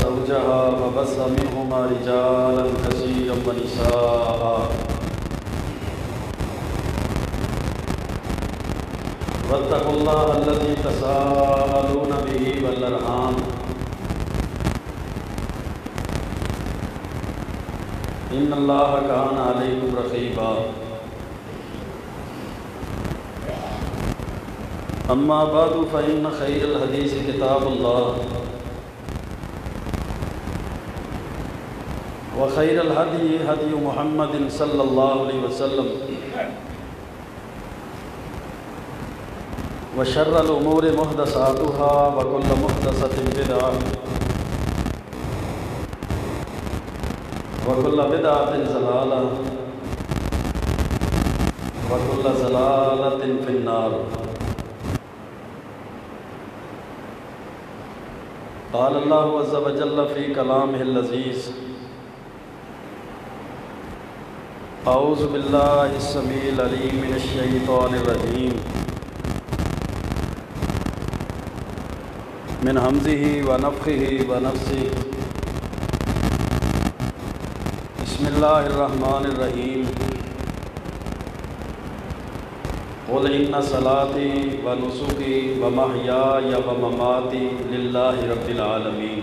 زوجها وبث منهما رجالا كثيرا ونساء واتقوا الله الذي تساءلون به والأرحام إن الله كان عليكم رقيبا أما بعد فإن خير الحديث كتاب الله وخير الهدي هدي محمد صلى الله عليه وسلم وشر الأمور محدثاتها وكل محدثة بدعة وكل بدعة ضلالة وكل ضلالة في النار. قال الله عز وجل في كلامه اللذيذ أعوذ بالله السميع العليم من الشيطان الرجيم من همزه ونفخه ونفسه. بسم الله الرحمن الرحيم. قل إن صلاتي ونسكي ومحياي ومماتي لله رب العالمين.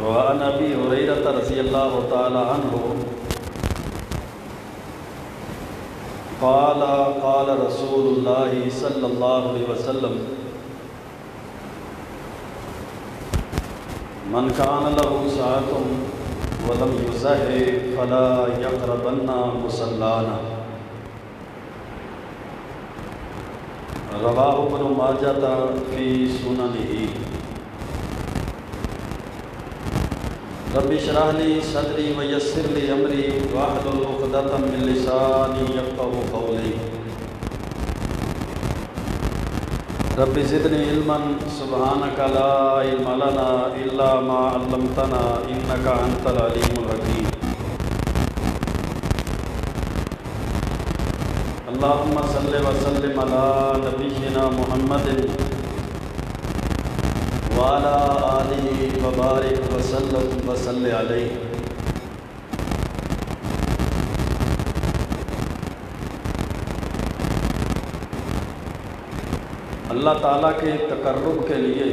وعن أبي هريرة رضي الله تعالى عنه قال قال رسول الله صلى الله عليه وسلم من كان له ساعة ولم يزه فلا يقربن مصلانا. رواه ابن ماجہ فی سننہ. رب اشرح لي صدري ويسر لي امري واحلل عقدة من لساني يفقهوا قولي. رب زدني علما سبحانك لا علم لنا الا ما علمتنا انك انت العليم الحكيم. اللهم صل وسلم على نبينا محمد وعلى آلہ وبارک وسلم وصلی علیہ. اللہ تعالیٰ کے تقرب کے لیے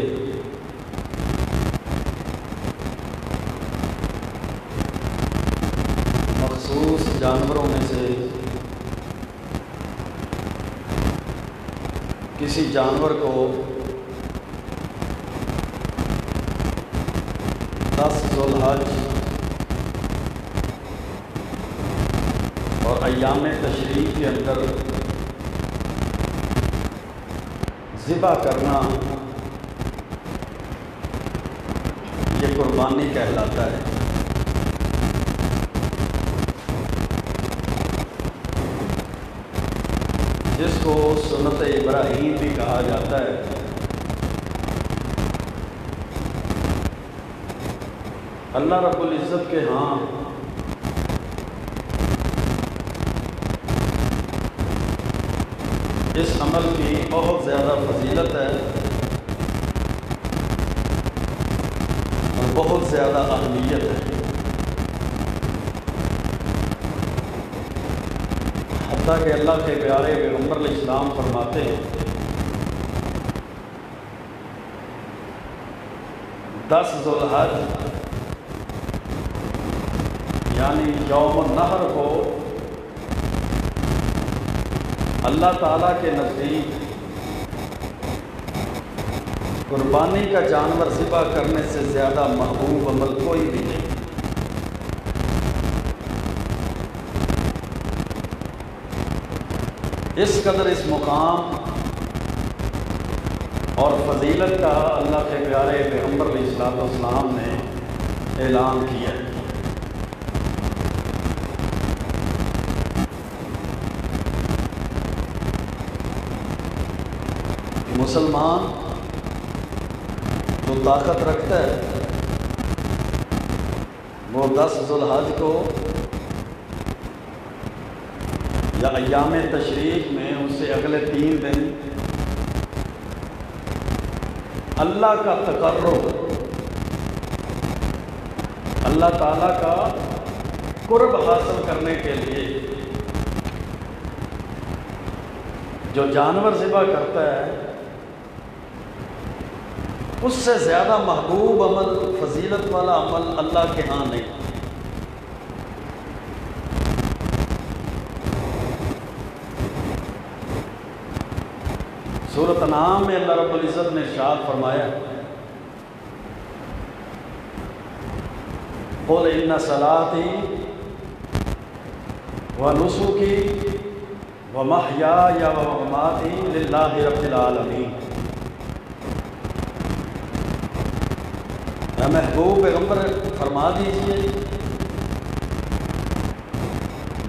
مخصوص جانوروں میں سے کسی جانور کو 10 ذو الحج اور ایام تشریق کے اندر ذبح کرنا یہ قربانی کہلاتا ہے. جس کو سنت ابراہیم بھی کہا جاتا ہے. اللہ رب العزت کے ہاں اس عمل کی بہت زیادہ فضیلت ہے اور بہت زیادہ اہمیت ہے. حتیٰ کہ اللہ کے پیارے پیغمبر علیہ السلام فرماتے ہیں 10 ذو الحج یعنی یوم النحر کو اللہ تعالیٰ کے نزدیک قربانی کا جانور ذبح کرنے سے زیادہ محبوب عمل کوئی بھی نہیں. اس قدر اس مقام اور فضیلت کا اللہ کے پیارے پیغمبر علیہ السلام نے اعلان کیا ہے. مسلمان جو طاقت رکھتا ہے وہ 10 ذو الحج کو یا ایام تشریق میں اس سے اگلے 3 دن اللہ کا تقرب، اللہ تعالیٰ کا قرب حاصل کرنے کے لیے جو جانور ذبح کرتا ہے، اس سے زیادہ محبوب عمل، فضیلت والا عمل اللہ کے ہاں نہیں۔ سورۃ انعام میں اللہ رب العزت نے ارشاد فرمایا، قُلْ إِنَّ صَلَاتِي وَنُسُكِي وَمَحْيَايَ وَمَمَاتِي لِلَّهِ رَبِّ الْعَالَمِينَ۔ اے محبوب پیغمبر فرما دیجئے،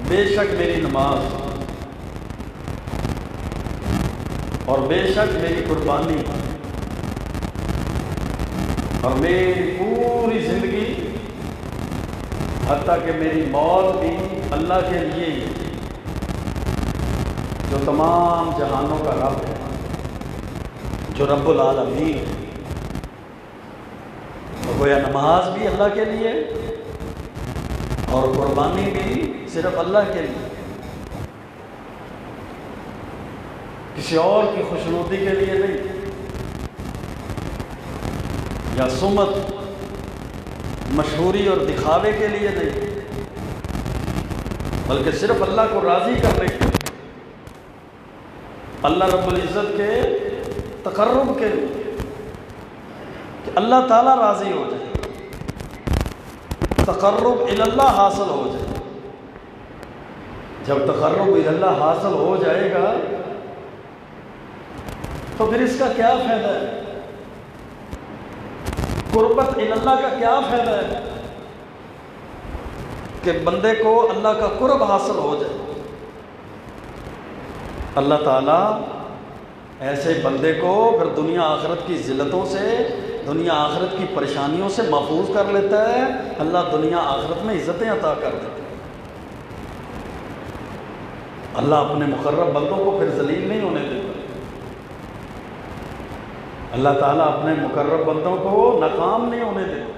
بے شک میری نماز اور بے شک میری قربانی اور میری پوری زندگی حتیٰ کہ میری موت بھی اللہ کے لیے ہی، جو تمام جہانوں کا رب ہے، جو رب العالمین ہے۔ تو گویا نماز بھی اللہ کے لیے اور قربانی بھی صرف اللہ کے لیے، کسی اور کی خوشنودی کے لیے نہیں، یا سمت، مشہوری اور دکھاوے کے لیے نہیں، بلکہ صرف اللہ کو راضی کرنے کے لیے، اللہ رب العزت کے تقرب کے لیے، کہ اللہ تعالیٰ راضی ہو جائے، تقرب اللہ حاصل ہو جائے۔ جب تقرب اللہ حاصل ہو جائے گا تو پھر اس کا کیا فائدہ ہے؟ قربت اللہ کا کیا فائدہ ہے کہ بندے کو اللہ کا قرب حاصل ہو جائے؟ اللہ تعالیٰ ایسے بندے کو پھر دنیا آخرت کی ذلتوں سے، دنیا آخرت کی پریشانیوں سے محفوظ کر لیتا ہے۔ اللہ دنیا آخرت میں عزتیں عطا کر دیتا ہے۔ اللہ اپنے مقرب بندوں کو پھر ذلیل نہیں ہونے دیتا۔ اللہ تعالیٰ اپنے مقرب بندوں کو ناکام نہیں ہونے دیتا۔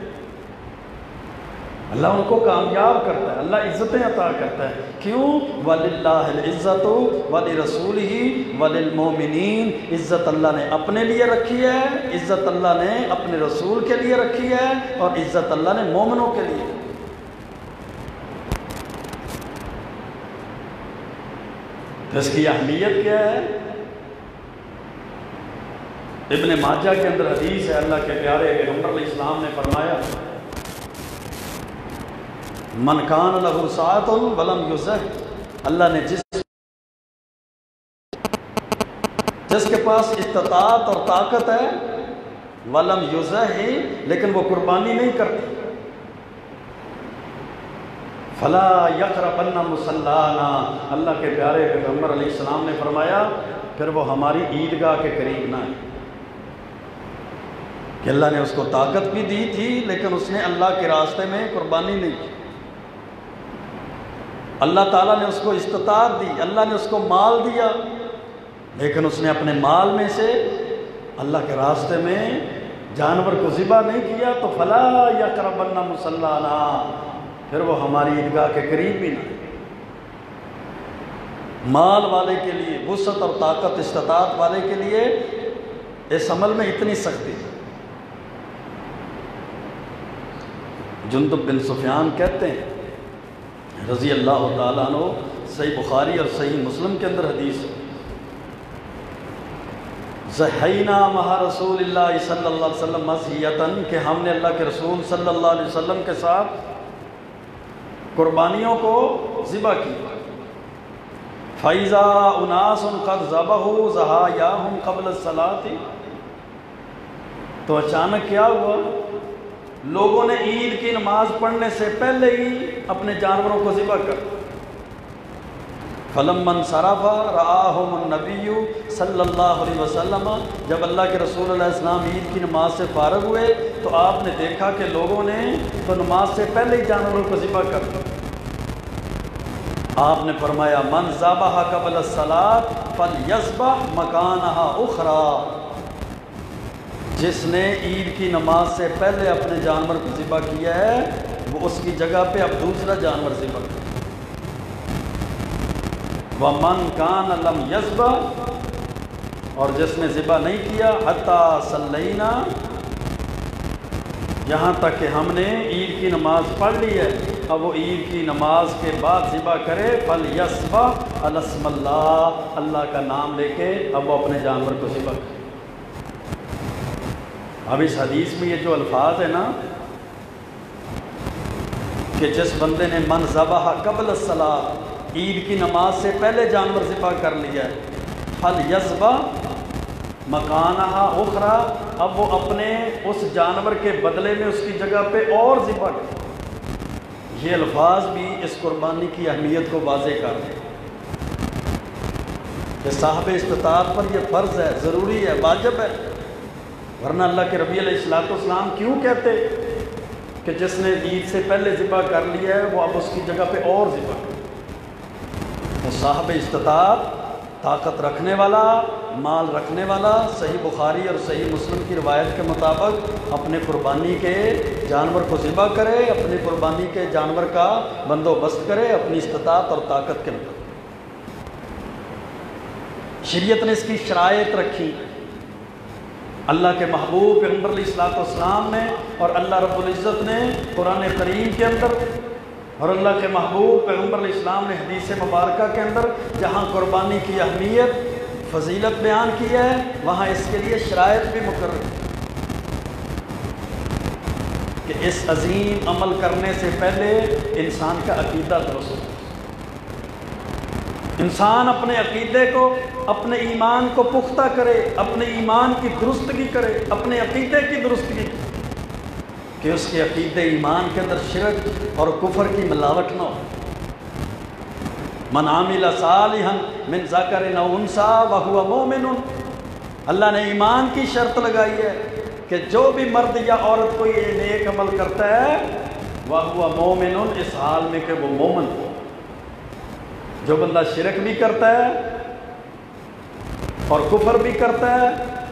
اللہ ان کو کامیاب کرتا ہے، اللہ عزتیں عطا کرتا ہے۔ کیوں؟ وَلِلَّهِ الْعِزَّةُ وَلِرَسُولِهِ وَلِلْمُؤْمِنِينَ۔ عزت اللہ نے اپنے لیے رکھی ہے، عزت اللہ نے اپنے رسول کے لیے رکھی ہے، اور عزت اللہ نے مومنوں کے لیے۔ تو اس کی اہمیت کیا ہے؟ ابن ماجہ کے اندر حدیث ہے، اللہ کے پیارے پیغمبر علیہ السلام نے فرمایا، من کان لہ ساعۃ ولم یزہ، اللہ نے جس کے پاس استطاعت اور طاقت ہے، ولم یزہ، لیکن وہ قربانی نہیں کرتی، فلا یقربن مصلانا، اللہ کے پیارے پیغمبر علیہ السلام نے فرمایا پھر وہ ہماری عیدگاہ کے قریب نہ آئے۔ کہ اللہ نے اس کو طاقت بھی دی تھی، لیکن اس نے اللہ کے راستے میں قربانی نہیں کی۔ اللہ تعالیٰ نے اس کو استطاعت دی، اللہ نے اس کو مال دیا، لیکن اس نے اپنے مال میں سے اللہ کے راستے میں جانور کو ذبح نہیں کیا، تو فلا یقربن مصلانا، پھر وہ ہماری عیدگاہ کے قریب بھی نہ۔ مال والے کے لیے، وسعت اور طاقت استطاعت والے کے لیے اس عمل میں اتنی سختی۔ جندب بن سفیان کہتے ہیں رضی اللہ تعالیٰ عنہ، صحیح بخاری اور صحیح مسلم کے اندر حدیث، ضحینا مع رسول اللہ صلی اللہ علیہ وسلم مضحیۃً، کہ ہم نے اللہ کے رسول صلی اللہ علیہ وسلم کے ساتھ قربانیوں کو ذبح کیا۔ فَإِذَا أُنَاسٌ قَدْ ذَبَحُوا ضَحَايَاهُمْ قَبْلَ الصَّلَاةِ، تو اچانک کیا ہوا؟ لوگوں نے عید کی نماز پڑھنے سے پہلے ہی اپنے جانوروں کو ذبح کر۔ فَلَمَّا انصَرَفَ رَآهُمُ النَّبِيُّ صلی اللہ علیہ وسلم، جب اللہ کے رسول علیہ السلام عید کی نماز سے فارغ ہوئے تو آپ نے دیکھا کہ لوگوں نے تو نماز سے پہلے ہی جانوروں کو ذبح کر دیا۔ آپ نے فرمایا من ذبح قبل الصلاۃ فلیذبح مکانہا اخری، جس نے عید کی نماز سے پہلے اپنے جانور کو ذبح کیا ہے وہ اس کی جگہ پہ اب دوسرا جانور ذبح کرے۔ وَمَنْ كَانَ لَمْ يَذْبَحْ، اور جس نے ذبح نہیں کیا حَتَّى صَلَّيْنَا، یہاں تک کہ ہم نے عید کی نماز پڑھ لی ہے، اب وہ عید کی نماز کے بعد ذبح کرے، فَلْيَذْبَحْ عَلَى اسْمِ اللَّهِ، اللہ کا نام لے کے اب وہ اپنے جانور کو ذبح کرے۔ اب اس حدیث میں یہ جو الفاظ ہے نا کہ جس بندے نے من ذبح قبل الصلاۃ، عید کی نماز سے پہلے جانور ذبح کر لیا ہے، فَلْيَذْبَحْ مکانہا اخرى، اب وہ اپنے اس جانور کے بدلے میں اس کی جگہ پہ اور ذبح کرے۔ یہ الفاظ بھی اس قربانی کی اہمیت کو واضح کر رہے ہیں کہ صاحب استطاعت پر یہ فرض ہے، ضروری ہے، واجب ہے، ورنہ اللہ کے ربی علیہ السلام کیوں کہتے کہ جس نے عید سے پہلے ذبح کر لیا ہے وہ اب اس کی جگہ پہ اور ذبح کرے۔ تو صاحب استطاعت، طاقت رکھنے والا، مال رکھنے والا، صحیح بخاری اور صحیح مسلم کی روایت کے مطابق اپنے قربانی کے جانور کو ذبح کرے، اپنی قربانی کے جانور کا بندوبست کرے اپنی استطاعت اور طاقت کے مطابق۔ شریعت نے اس کی شرائط رکھی، اللہ کے محبوب پیغمبر علیہ السلام نے اور اللہ رب العزت نے قرآن کریم کے اندر اور اللہ کے محبوب پیغمبر علیہ السلام نے حدیث مبارکہ کے اندر جہاں قربانی کی اہمیت، فضیلت بیان کی ہے، وہاں اس کے لیے شرائط بھی مقرر کہ اس عظیم عمل کرنے سے پہلے انسان کا عقیدہ درست ہو، انسان اپنے عقیدے کو، اپنے ایمان کو پختہ کرے، اپنے ایمان کی درستگی کرے، اپنے عقیدے کی درستگی کرے کہ اس کے عقیدے ایمان کے اندر شرک اور کفر کی ملاوٹ نہ ہو۔ من عامل صالحا من ذکر او انثی وہو مؤمن، اللہ نے ایمان کی شرط لگائی ہے کہ جو بھی مرد یا عورت کوئی نیک عمل کرتا ہے وہو مؤمن، اس حال میں کہ وہ مومن ہو۔ جو بندہ شرک بھی کرتا ہے اور کفر بھی کرتا ہے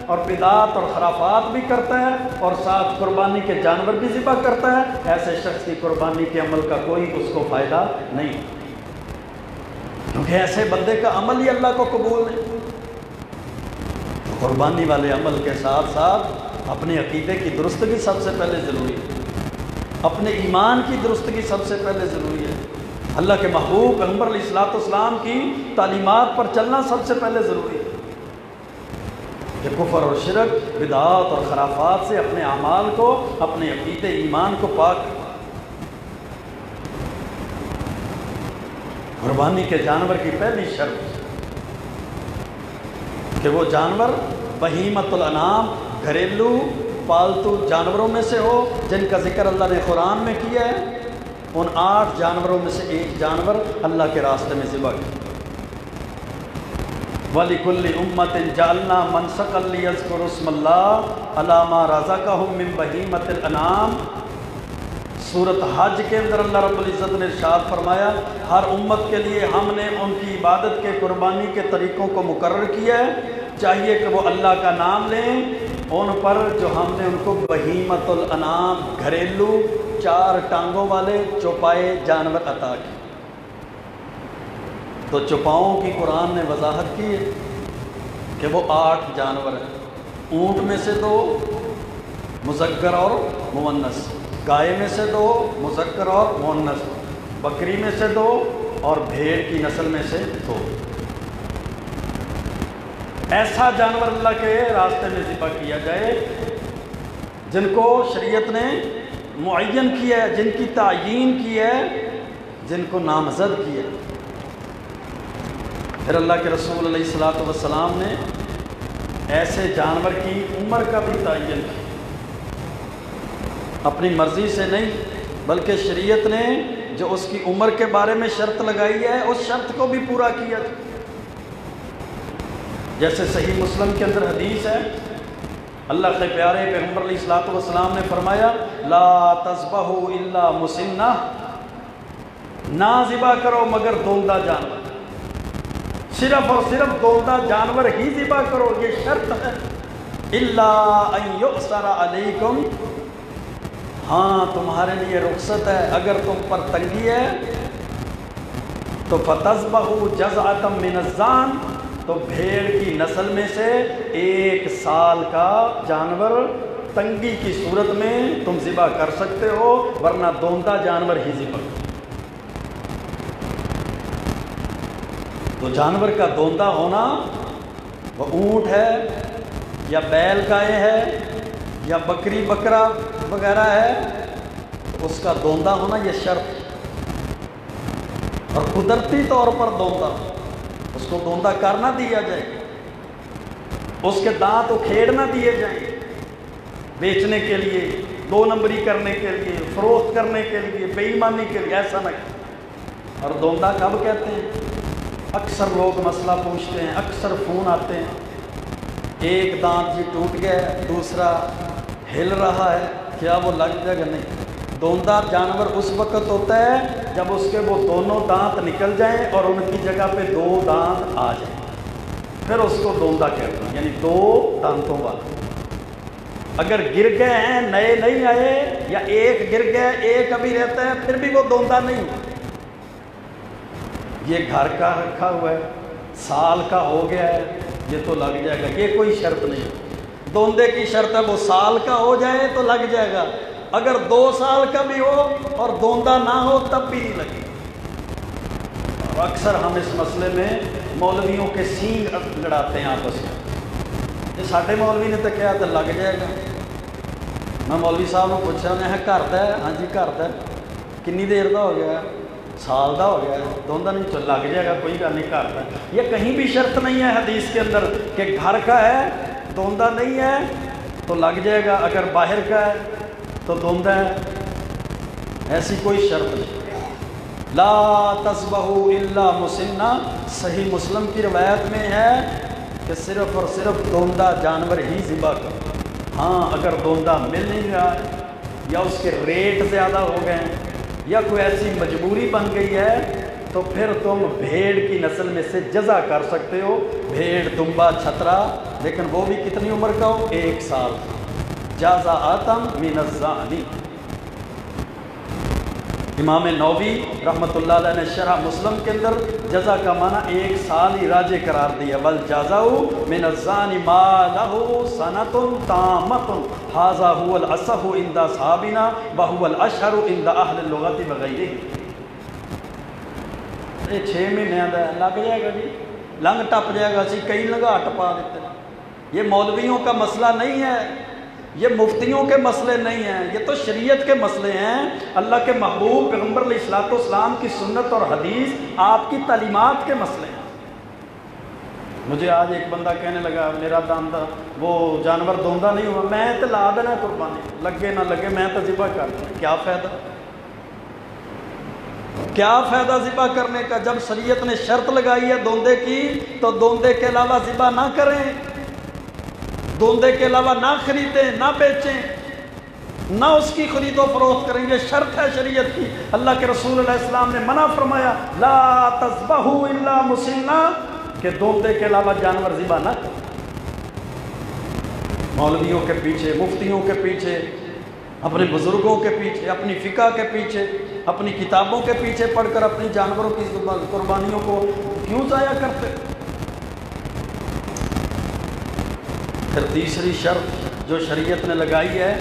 اور بدعات اور خرافات بھی کرتا ہے اور ساتھ قربانی کے جانور بھی ذبح کرتا ہے، ایسے شخص کی قربانی کے عمل کا کوئی اس کو فائدہ نہیں، کیونکہ ایسے بندے کا عمل ہی اللہ کو قبول نہیں۔ قربانی والے عمل کے ساتھ ساتھ اپنے عقیدے کی درستگی سب سے پہلے ضروری ہے، اپنے ایمان کی درستگی سب سے پہلے ضروری ہے، اللہ کے محبوب پیغمبر علیہ السلام کی تعلیمات پر چلنا سب سے پہلے ضروری ہے کہ کفر اور شرک، بدعات اور خرافات سے اپنے اعمال کو، اپنے عقیدے ایمان کو پاک۔ قربانی کے جانور کی پہلی شرط کہ وہ جانور بہیمۃ الانعام، گھریلو پالتو جانوروں میں سے ہو جن کا ذکر اللہ نے قرآن میں کیا ہے، ان 8 جانوروں میں سے ایک جانور اللہ کے راستے میں ذبح کیا۔ وَلِكُلِّ أُمَّةٍ جَعَلْنَا مَنْسَكًا لِيَذْكُرُوا اسْمَ اللَّهِ عَلَىٰ مَا رَزَقَهُم مِّن بَهِيمَةِ الْأَنْعَامِ، سورۃ حج کے اندر اللہ رب العزت نے ارشاد فرمایا ہر امت کے لیے ہم نے ان کی عبادت کے قربانی کے طریقوں کو مقرر کیا ہے، چاہیے کہ وہ اللہ کا نام لیں ان پر جو ہم نے ان کو بہیمۃ الانعام، گھریلو 4 ٹانگوں والے چوپائے جانور عطا کیے۔ تو چوپاؤں کی قرآن نے وضاحت کی ہے کہ وہ 8 جانور ہیں، اونٹ میں سے 2 مذکر اور مؤنث، گائے میں سے 2 مذکر اور مؤنث، بکری میں سے 2 اور بھیڑ کی نسل میں سے 2۔ ایسا جانور اللہ کے راستے میں ذبح کیا جائے جن کو شریعت نے معین کیا ہے، جن کی تعیین کی ہے، جن کو نامزد کیا ہے۔ پھر اللہ کے رسول علیہ السلام نے ایسے جانور کی عمر کا بھی تعین کیا، اپنی مرضی سے نہیں بلکہ شریعت نے جو اس کی عمر کے بارے میں شرط لگائی ہے اس شرط کو بھی پورا کیا۔ جیسے صحیح مسلم کے اندر حدیث ہے، اللہ کے پیارے پیغمبر علیہ السلام نے فرمایا لا تذبحوا الا مسنہ، نہ ذبح کرو مگر دولدہ جانور، صرف اور صرف دولدہ جانور ہی ذبح کرو، یہ شرط ہے۔ الا ان یؤسر علیکم، ہاں تمہارے لیے رخصت ہے اگر تم پر تنگی ہے تو فتذبحوا جزعۃ من الضأن، تو بھیڑ کی نسل میں سے 1 سال کا جانور تنگی کی صورت میں تم ذبح کر سکتے ہو، ورنہ دوندا جانور ہی ذبح کرو۔ تو جانور کا دوندا ہونا، وہ اونٹ ہے یا بیل گائے ہے یا بکری بکرا وغیرہ ہے، تو اس کا دوندا ہونا یہ شرط ہے۔ اور قدرتی طور پر دوندا، اس کو دوندا کر نہ دیا جائے، اس کے دانت اکھیڑ نہ دیے جائیں بیچنے کے لیے، 2 نمبری کرنے کے لیے، فروخت کرنے کے لیے، بے ایمانی کے لیے، ایسا نہ کریں۔ اور دوندا کب کہتے ہیں؟ اکثر لوگ مسئلہ پوچھتے ہیں، اکثر فون آتے ہیں، ایک دانت جی ٹوٹ گیا ہے، دوسرا ہل رہا ہے، کیا وہ لگ جائے گا؟ نہیں، دوندا جانور اس وقت ہوتا ہے جب اس کے وہ دونوں دانت نکل جائیں اور ان کی جگہ پہ 2 دانت آ جائیں، پھر اس کو دوندا کہتے ہیں، یعنی 2 دانتوں والا۔ اگر گر گئے ہیں، نئے نہیں آئے، یا ایک گر گیا ایک ابھی رہتا ہے، پھر بھی وہ دوندا نہیں۔ یہ گھر کا رکھا ہوا ہے، سال کا ہو گیا ہے، یہ تو لگ جائے گا، یہ کوئی شرط نہیں۔ دوندے کی شرط ہے وہ سال کا ہو جائے تو لگ جائے گا، اگر 2 سال کا بھی ہو اور دوندا نہ ہو تب بھی نہیں لگے۔ اور اکثر ہم اس مسئلے میں مولویوں کے سینگ لڑاتے ہیں آپس میں، یہ ساڈے مولوی نے تو کیا تو لگ جائے گا۔ میں مولوی صاحب نے پوچھا، انہیں ہے گھر دا ہے؟ ہاں جی گھر دا ہے۔ کنی دیر دا ہو گیا؟ سال دا ہو گیا ہے، دوندا نہیں تو لگ جائے گا، کوئی گل نہیں گھر دا۔ یہ کہیں بھی شرط نہیں ہے حدیث کے اندر کہ گھر کا ہے دوندا نہیں ہے تو لگ جائے گا، اگر باہر کا ہے تو دوندا ہے، ایسی کوئی شرط نہیں۔ لا تذبحوا الا مسنہ، صحیح مسلم کی روایت میں ہے کہ صرف اور صرف دوندا جانور ہی ذبح کرو۔ ہاں اگر دوندا مل نہیں رہا ہے، یا اس کے ریٹ زیادہ ہو گئے ہیں، یا کوئی ایسی مجبوری بن گئی ہے، تو پھر تم بھیڑ کی نسل میں سے جزا کر سکتے ہو، بھیڑ، دمبا، چھترا، لیکن وہ بھی کتنی عمر کا ہو؟ 1 سال۔ جزاء من الضأن۔ امام نووی رحمۃ اللہ علیہ نے شرح مسلم کے اندر جزا کا معنی 1 سال ہی راجع قرار دیا، والجزاء من الضأن ما له سنة تامة، هذا هو الأصح عند أصحابنا وهو الأشهر عند أهل اللغة وغيرهم۔ یہ 6 مہینے کا لگ جائے گا جی، لنگ ٹپ جائے گا، اسی کئی لنگا ٹپا دیتے۔ یہ مولویوں کا مسئلہ نہیں ہے، یہ مفتیوں کے مسئلے نہیں ہیں، یہ تو شریعت کے مسئلے ہیں، اللہ کے محبوب پیغمبر علیہ الصلوۃ والسلام کی سنت اور حدیث، آپ کی تعلیمات کے مسئلے ہیں۔ مجھے آج ایک بندہ کہنے لگا میرا داندا وہ جانور دوندا نہیں ہوا، میں تو لا دینا قربانی، لگے نہ لگے میں تو ذبح کر دوں، کیا فائدہ؟ کیا فائدہ ذبح کرنے کا؟ جب شریعت نے شرط لگائی ہے دوندے کی تو دوندے کے علاوہ ذبح نہ کریں، دوندے کے علاوہ نہ خریدیں، نہ بیچیں، نہ اس کی خرید و فروخت کریں، یہ شرط ہے شریعت کی۔ اللہ کے رسول علیہ السلام نے منع فرمایا لا تذبحوا الا مسنہ، کہ دوندے کے علاوہ جانور ذبح نہ کریں۔ مولویوں کے پیچھے، مفتیوں کے پیچھے، اپنے بزرگوں کے پیچھے، اپنی فقہ کے پیچھے، اپنی کتابوں کے پیچھے پڑھ کر اپنی جانوروں کی قربانیوں کو کیوں ضائع کرتے؟ پھر تیسری شرط جو شریعت نے لگائی ہے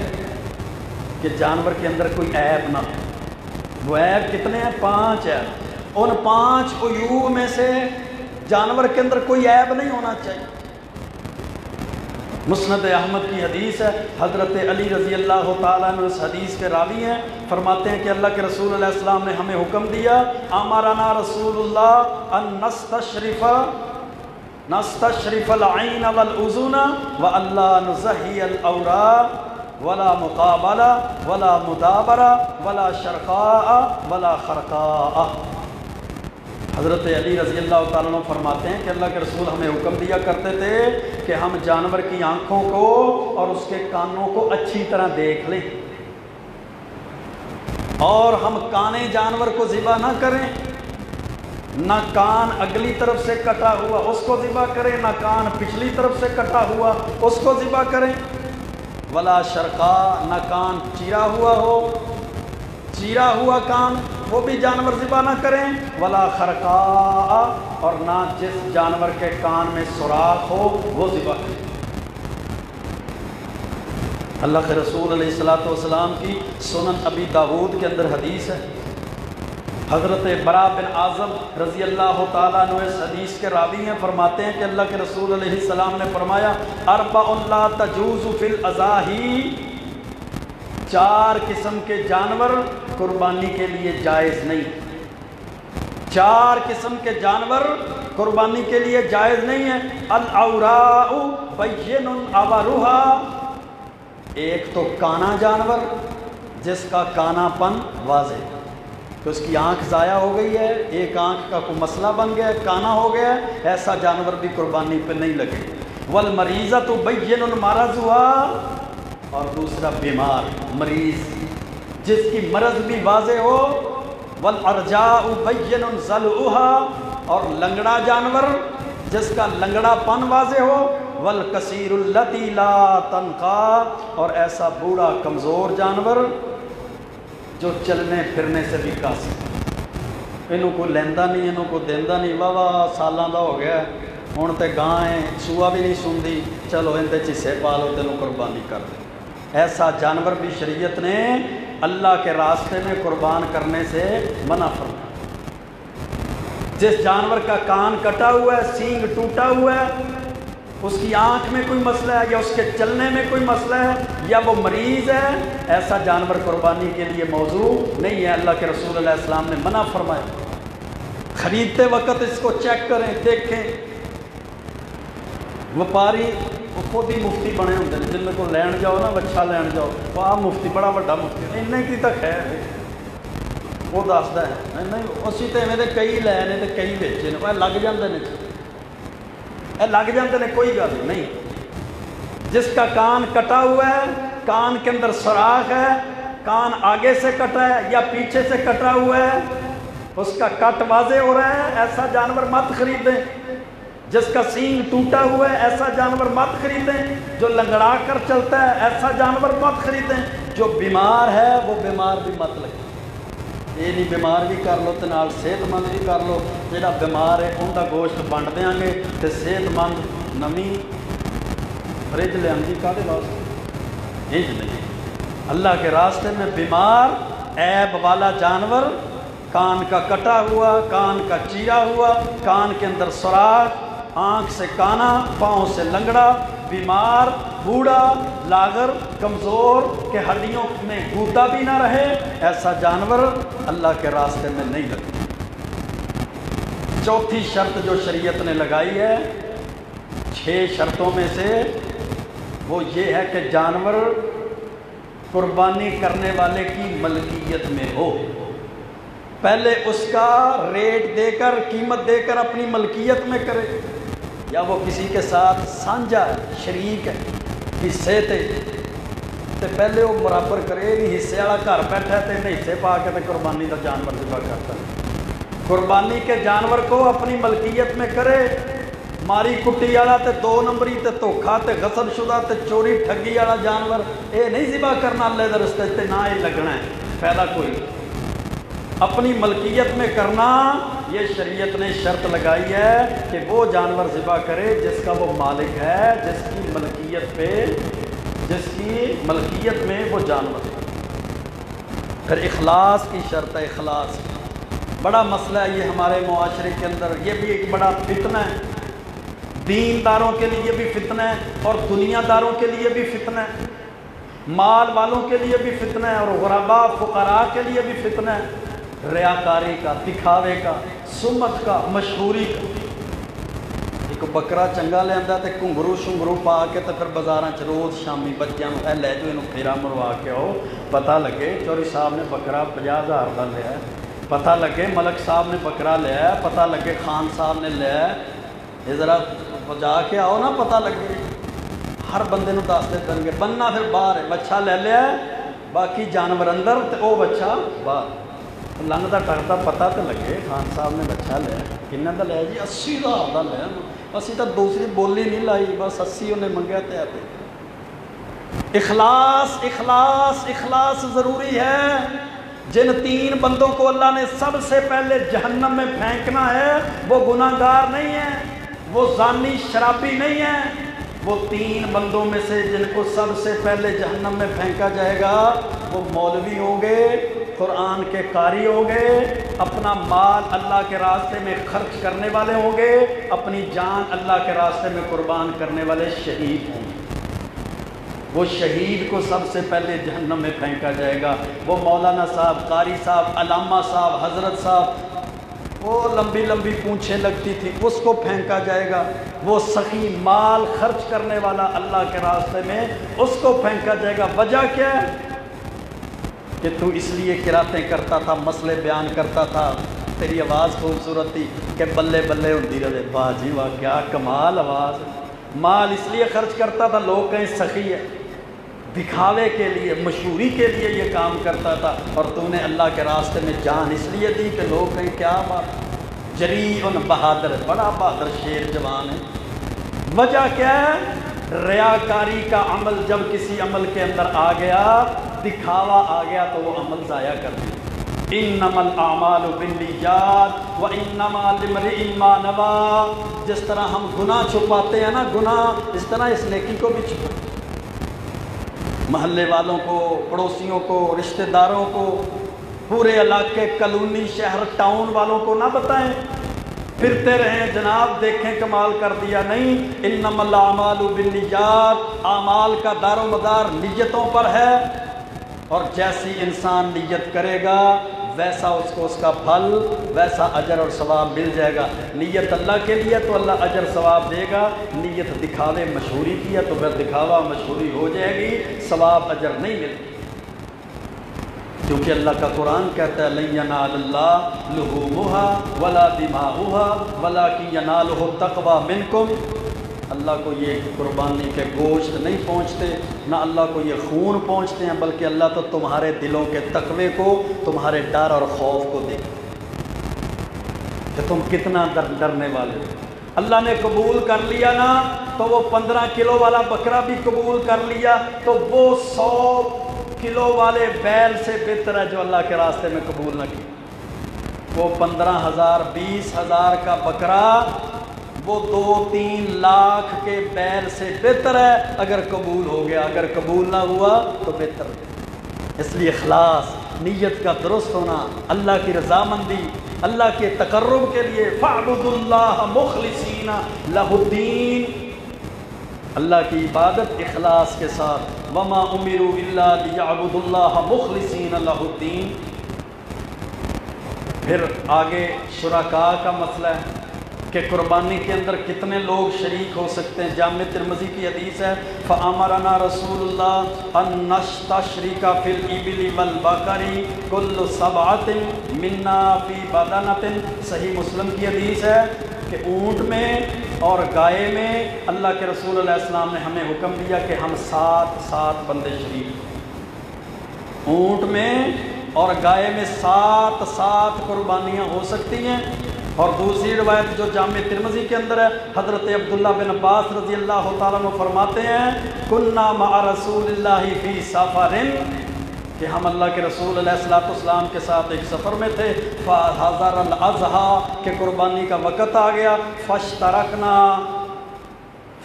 کہ جانور کے اندر کوئی عیب نہ ہو۔ وہ عیب کتنے ہیں؟ 5 ہے۔ ان 5 عیوب میں سے جانور کے اندر کوئی عیب نہیں ہونا چاہیے۔ مسند احمد کی حدیث ہے، حضرت علی رضی اللہ تعالیٰ عنہ اس حدیث کے راوی ہیں، فرماتے ہیں کہ اللہ کے رسول علیہ السلام نے ہمیں حکم دیا، امرنا رسول اللہ ان نستشرف العین والاذن والا نزہی الاوراق ولا مقابلہ ولا مدابرہ ولا شرقاء ولا خرقاء۔ حضرت علی رضی اللہ تعالیٰ عنہ فرماتے ہیں کہ اللہ کے رسول ہمیں حکم دیا کرتے تھے کہ ہم جانور کی آنکھوں کو اور اس کے کانوں کو اچھی طرح دیکھ لیں، اور ہم کانے جانور کو ذبح نہ کریں، نہ کان اگلی طرف سے کٹا ہوا اس کو ذبح کریں، نہ کان پچھلی طرف سے کٹا ہوا اس کو ذبح کریں۔ ولا شرقا، نہ کان چیرا ہوا ہو، چیرا ہوا کان وہ بھی جانور ذبح نہ کریں۔ ولا خرقا، اور نہ جس جانور کے کان میں سوراخ ہو وہ ذبح کریں۔ اللہ کے رسول علیہ الصلوۃ والسلام کی سنن ابی داود کے اندر حدیث ہے، حضرت برا بن عازب رضی اللہ تعالیٰ عنہ اس حدیث کے راوی ہیں، فرماتے ہیں کہ اللہ کے رسول علیہ السلام نے فرمایا اربع لا تجوز فی الاضاحی، 4 قسم کے جانور قربانی کے لیے جائز نہیں، 4 قسم کے جانور قربانی کے لیے جائز نہیں ہیں۔ العوراء بین عورھا، ایک تو کانا جانور جس کا کانا پن واضح ہے، تو اس کی آنکھ ضائع ہو گئی ہے، ایک آنکھ کا کوئی مسئلہ بن گیا ہے، کانا ہو گیا ہے، ایسا جانور بھی قربانی پہ نہیں لگے۔ والمریضۃ بین مرضھا، اور دوسرا بیمار مریض جس کی مرض بھی واضح ہو۔ والارجاء بین ضلعھا، اور لنگڑا جانور جس کا لنگڑا پن واضح ہو۔ والکثیر التی لا تنقا، اور ایسا بوڑھا کمزور جانور جو چلنے پھرنے سے بھی قاصر، انہوں کو لیندہ نہیں، انہوں کو دیندہ نہیں، واہ واہ سالاں دا ہو گیا ہوں تے گاں ہے، سوا بھی نہیں سندی، چلو اندے چیسے پا لو تینوں قربانی کر دے۔ ایسا جانور بھی شریعت نے اللہ کے راستے میں قربان کرنے سے منع فرمایا۔ جس جانور کا کان کٹا ہوا ہے، سینگ ٹوٹا ہوا ہے، اس کی آنکھ میں کوئی مسئلہ ہے یا اس کے چلنے میں کوئی مسئلہ ہے یا وہ مریض ہے، ایسا جانور قربانی کے لیے موضوع نہیں ہے، اللہ کے رسول علیہ السلام نے منع فرمایا۔ خریدتے وقت اس کو چیک کریں، دیکھیں۔ وپاری خود ہی مفتی بنے ہوتے ہیں، جن کو لین جاؤ نا بچہ لین جاؤ، واہ مفتی بڑا بڑا مفتی، انہیں کی تک ہے وہ دستا ہے نہیں، اسی تو ایویں کئی لے نے تو کئی بیچے نے، وہ لگ جاتے ہیں، لگ جاتے ہیں، کوئی گل نہیں۔ جس کا کان کٹا ہوا ہے، کان کے اندر سوراخ ہے، کان آگے سے کٹا ہے یا پیچھے سے کٹا ہوا ہے، اس کا کٹ واضح ہو رہا ہے، ایسا جانور مت خریدیں۔ جس کا سینگ ٹوٹا ہوا ہے، ایسا جانور مت خریدیں۔ جو لنگڑا کر چلتا ہے، ایسا جانور مت خریدیں۔ جو بیمار ہے وہ بیمار بھی مت لگے، یہ نہیں بیمار بھی کر لو تو نال صحت مند بھی کر لو، جہاں بیمار ہے ان کا گوشت بنڈ دیاں گے تو صحت مند نمی فرج لے آنگی کا دے واسطے ہج نہیں۔ اللہ کے راستے میں بیمار عیب والا جانور، کان کا کٹا ہوا، کان کا چیرا ہوا، کان کے اندر سوراخ، آنکھ سے کانا، پاؤں سے لنگڑا، بیمار، بوڑھا، لاغر، کمزور کہ ہڈیوں میں گوتا بھی نہ رہے، ایسا جانور اللہ کے راستے میں نہیں لگے۔ چوتھی شرط جو شریعت نے لگائی ہے 6 شرطوں میں سے، وہ یہ ہے کہ جانور قربانی کرنے والے کی ملکیت میں ہو۔ پہلے اس کا ریٹ دے کر، قیمت دے کر اپنی ملکیت میں کرے، یا وہ کسی کے ساتھ سانجھا ہے، شریک ہے، حصے تے پہلے وہ برابر کرے، نہیں حصے والا گھر بیٹھا ہے تے حصے پا کے قربانی کا جانور ذبح کرتا ہے۔ قربانی کے جانور کو اپنی ملکیت میں کرے، ماری کٹی والا تے 2 نمبری تے دھوکھا تے غصب شدہ تے چوری ٹھگی والا جانور یہ نہیں ذبح کرنا اللہ دے رستے تے، نہ یہ لگنا ہے، فائدہ کوئی نہیں۔ اپنی ملکیت میں کرنا، یہ شریعت نے شرط لگائی ہے کہ وہ جانور ذبح کرے جس کا وہ مالک ہے، جس کی ملکیت میں وہ جانور۔ پھر اخلاص کی شرط ہے، اخلاص بڑا مسئلہ ہے یہ ہمارے معاشرے کے اندر، یہ بھی ایک بڑا فتنہ ہے، دینداروں کے لیے بھی فتنہ ہے اور دنیا داروں کے لیے بھی فتنہ ہے، مال والوں کے لیے بھی فتنہ ہے اور غرباء فقراء کے لیے بھی فتنہ ہے۔ ریاکاری کا، دکھاوے کا، سمت کا، مشہوری کا۔ ایک بکرا چنگا لے آندا تے گھنگرو شنگرو پا کے تے پھر بازاراں چ روز شامی بچیاں نوں اے لے جو اینوں پھیرا مروا کے آؤ، پتہ لگے چوری صاحب نے بکرا 50,000 دا لیا ہے، پتہ لگے ملک صاحب نے بکرا لیا ہے، پتہ لگے خان صاحب نے لیا ہے، یہ ذرا جا کے آؤ نا، پتہ لگے۔ ہر بندے نوں دس دے دیں گے، بننا پھر باہر ہے، بچہ لے لیا ہے، باقی جانور اندر تے او بچہ باہر۔ لنگتا ٹرتا پتا تو لگے خان صاحب نے بچہ لیا کن کا لیا جی 80,000 کا لیا اسی تو دوسری بولی نہیں لائی بس 80 انہیں منگیا تے اخلاص اخلاص اخلاص ضروری ہے۔ جن 3 بندوں کو اللہ نے سب سے پہلے جہنم میں پھینکنا ہے وہ گناہ گار نہیں ہے، وہ زانی شرابی نہیں ہے، وہ 3 بندوں میں سے جن کو سب سے پہلے جہنم میں پھینکا جائے گا وہ مولوی ہوں گے، قرآن کے قاری ہوں گے، اپنا مال اللہ کے راستے میں خرچ کرنے والے ہوں گے، اپنی جان اللہ کے راستے میں قربان کرنے والے شہید ہوں گے۔ وہ شہید کو سب سے پہلے جہنم میں پھینکا جائے گا۔ وہ مولانا صاحب، قاری صاحب، علامہ صاحب، حضرت صاحب، وہ لمبی لمبی پونچھیں لگتی تھی اس کو پھینکا جائے گا۔ وہ سخی مال خرچ کرنے والا اللہ کے راستے میں اس کو پھینکا جائے گا۔ وجہ کیا ہے کہ تو اس لیے قراتیں کرتا تھا، مسئلے بیان کرتا تھا، تیری آواز خوبصورت تھی کہ بلے بلے ہوتی رہے، واہ جی واہ کیا کمال آواز۔ مال اس لیے خرچ کرتا تھا لوگ کہیں سخی ہے، دکھاوے کے لیے، مشہوری کے لیے یہ کام کرتا تھا، اور تو نے اللہ کے راستے میں جان اس لیے دی کہ لوگ کہیں کیا بات، جریء بہادر، بڑا بہادر شیر جوان ہے۔ وجہ کیا ہے؟ ریاکاری کا عمل جب کسی عمل کے اندر آ گیا، دکھاوا آ گیا تو وہ عمل ضائع کر دیا۔ انما الاعمال بالنیات وانما لامرئ ما نوى۔ جس طرح ہم گناہ چھپاتے ہیں نا، گناہ اس طرح اس نیکی کو بھی چھپاتے، محلے والوں کو، پڑوسیوں کو، رشتہ داروں کو، پورے علاقے، کالونی، شہر، ٹاؤن والوں کو نہ بتائیں، پھرتے رہیں جناب دیکھیں کمال کر دیا، نہیں۔ انما الاعمال بالنیات، اعمال کا دار و مدار نیتوں پر ہے، اور جیسی انسان نیت کرے گا ویسا اس کو اس کا پھل، ویسا اجر اور ثواب مل جائے گا۔ نیت اللہ کے لیے تو اللہ اجر ثواب دے گا، نیت دکھاوے مشہوری کی ہے تو پھر دکھاوا مشہوری ہو جائے گی، ثواب اجر نہیں ملے گا۔ کیونکہ اللہ کا قرآن کہتا ہے لن ینال اللہ لحومها ولا دماؤها ولکن ینالہ التقوی منکم۔ اللہ کو یہ قربانی کے گوشت نہیں پہنچتے، نہ اللہ کو یہ خون پہنچتے ہیں، بلکہ اللہ تو تمہارے دلوں کے تقوی کو، تمہارے ڈر اور خوف کو دیکھتے کہ تم کتنا ڈرنے والے ہو۔ اللہ نے قبول کر لیا نا تو وہ 15 کلو والا بکرا بھی قبول کر لیا تو وہ 100 کلو والے بیل سے بہتر ہے جو اللہ کے راستے میں قبول نہ کی۔ وہ 15,000 20,000 کا بکرا وہ 2-3 لاکھ کے بیل سے بہتر ہے اگر قبول ہو گیا، اگر قبول نہ ہوا تو بہتر ہے۔ اس لیے اخلاص، نیت کا درست ہونا، اللہ کی رضامندی، اللہ کے تقرب کے لیے فاعبدوا اللہ مخلصین لہ الدین، اللہ کی عبادت اخلاص کے ساتھ، وما امروا الا لیعبدوا اللہ مخلصین لہ الدین۔ پھر آگے شرکاء کا مسئلہ ہے کہ قربانی کے اندر کتنے لوگ شریک ہو سکتے ہیں۔ جامع ترمذی کی حدیث ہے فَأَمَرَنَا رَسُولُ اللَّهِ أَن نَشْتَشْرِكَ فِي الْإِبِلِ وَالْبَقَرِ كُلُّ سَبْعَةٍ مِنَّا فِي بَدَنَةٍ۔ صحیح مسلم کی حدیث ہے کہ اونٹ میں اور گائے میں اللہ کے رسول علیہ السلام نے ہمیں حکم دیا کہ ہم 7 بندے شریک، اونٹ میں اور گائے میں 7 قربانیاں ہو سکتی ہیں۔ اور دوسری روایت جو جامع ترمذی کے اندر ہے، حضرت عبداللہ بن عباس رضی اللہ تعالیٰ عنہ فرماتے ہیں کنا مع رسول اللہ فی سفر، کہ ہم اللہ کے رسول علیہ السلام کے ساتھ ایک سفر میں تھے، فحضر الاضحیٰ، کہ قربانی کا وقت آ گیا، فاشترکنا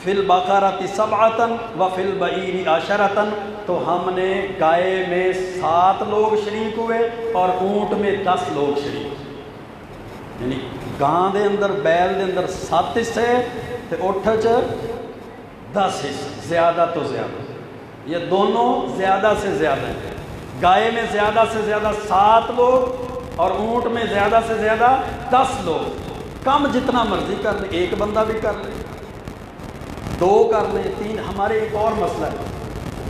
فی البقرۃ 7 وفی البعیر 10، تو ہم نے گائے میں 7 لوگ شریک ہوئے اور اونٹ میں 10 لوگ شریک ہوئے، یعنی گاں دے اندر بیل دے اندر 7 حصے تے اٹھ چ 10 حصے، زیادہ تو زیادہ، یہ دونوں زیادہ سے زیادہ ہیں۔ گائے میں زیادہ سے زیادہ 7 لوگ اور اونٹ میں زیادہ سے زیادہ 10 لوگ، کم جتنا مرضی کر لیں، ایک بندہ بھی کر لیں، 2 کر لیں، 3۔ ہمارے ایک اور مسئلہ ہے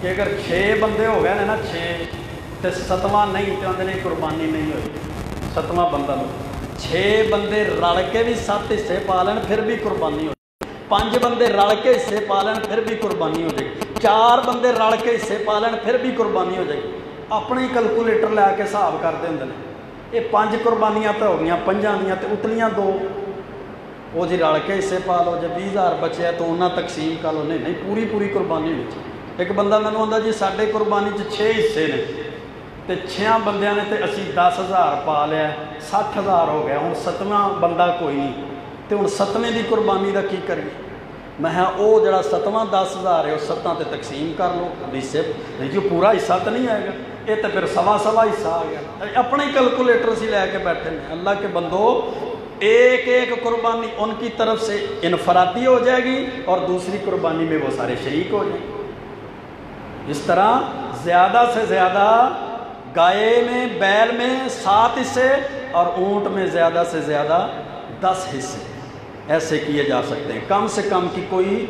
کہ اگر 6 بندے ہو گئے نا 6 تے 7واں نہیں تو اندر قربانی نہیں ہوئی، 7واں بندہ لو، 6 بندے رل کے بھی 7 حصے پا لین پھر بھی قربانی ہو جائے، 5 بندے رل کے حصے پا لین پھر بھی قربانی ہو جائے گی، 4 بندے رل کے حصے پا لین پھر بھی قربانی ہو جائے گی۔ اپنے کیلکولیٹر لے کے حساب کرتے ہوں یہ 5 قربانیاں تو ہو گئی، 5 دیاں تے اتلیاں 2 وہ جی رل کے حصے پا لو، جب 20,000 بچے تو انہیں تقسیم کر لو، نہیں پوری قربانی ہونی چاہیے۔ ایک بندہ مینوں آندا جی ساڈے قربانی 6 حصے نے تے 6 بندیاں نے تے اسی 10,000 پا لیا، 60,000 ہو گیا، ہوں 7واں بندہ کوئی نہیں تے ہوں 7ویں دی قربانی دا کی کریے؟ میں ہاں او جڑا 7واں 10,000 ہے وہ 7 تے تقسیم کر لو، حصے نہیں جو پورا حصہ تو نہیں آئے گا، یہ تو پھر سوا حصہ آ گیا۔ اپنے ہی کیلکولیٹر سے لے کے بیٹھے ہیں۔ اللہ کے بندو، ایک قربانی ان کی طرف سے انفرادی ہو جائے گی اور دوسری قربانی میں وہ سارے شریک ہو جائیں گے۔ اس طرح زیادہ سے زیادہ گائے میں، بیل میں 7 حصے اور اونٹ میں زیادہ سے زیادہ 10 حصے ایسے کیے جا سکتے ہیں۔ کم سے کم کی کوئی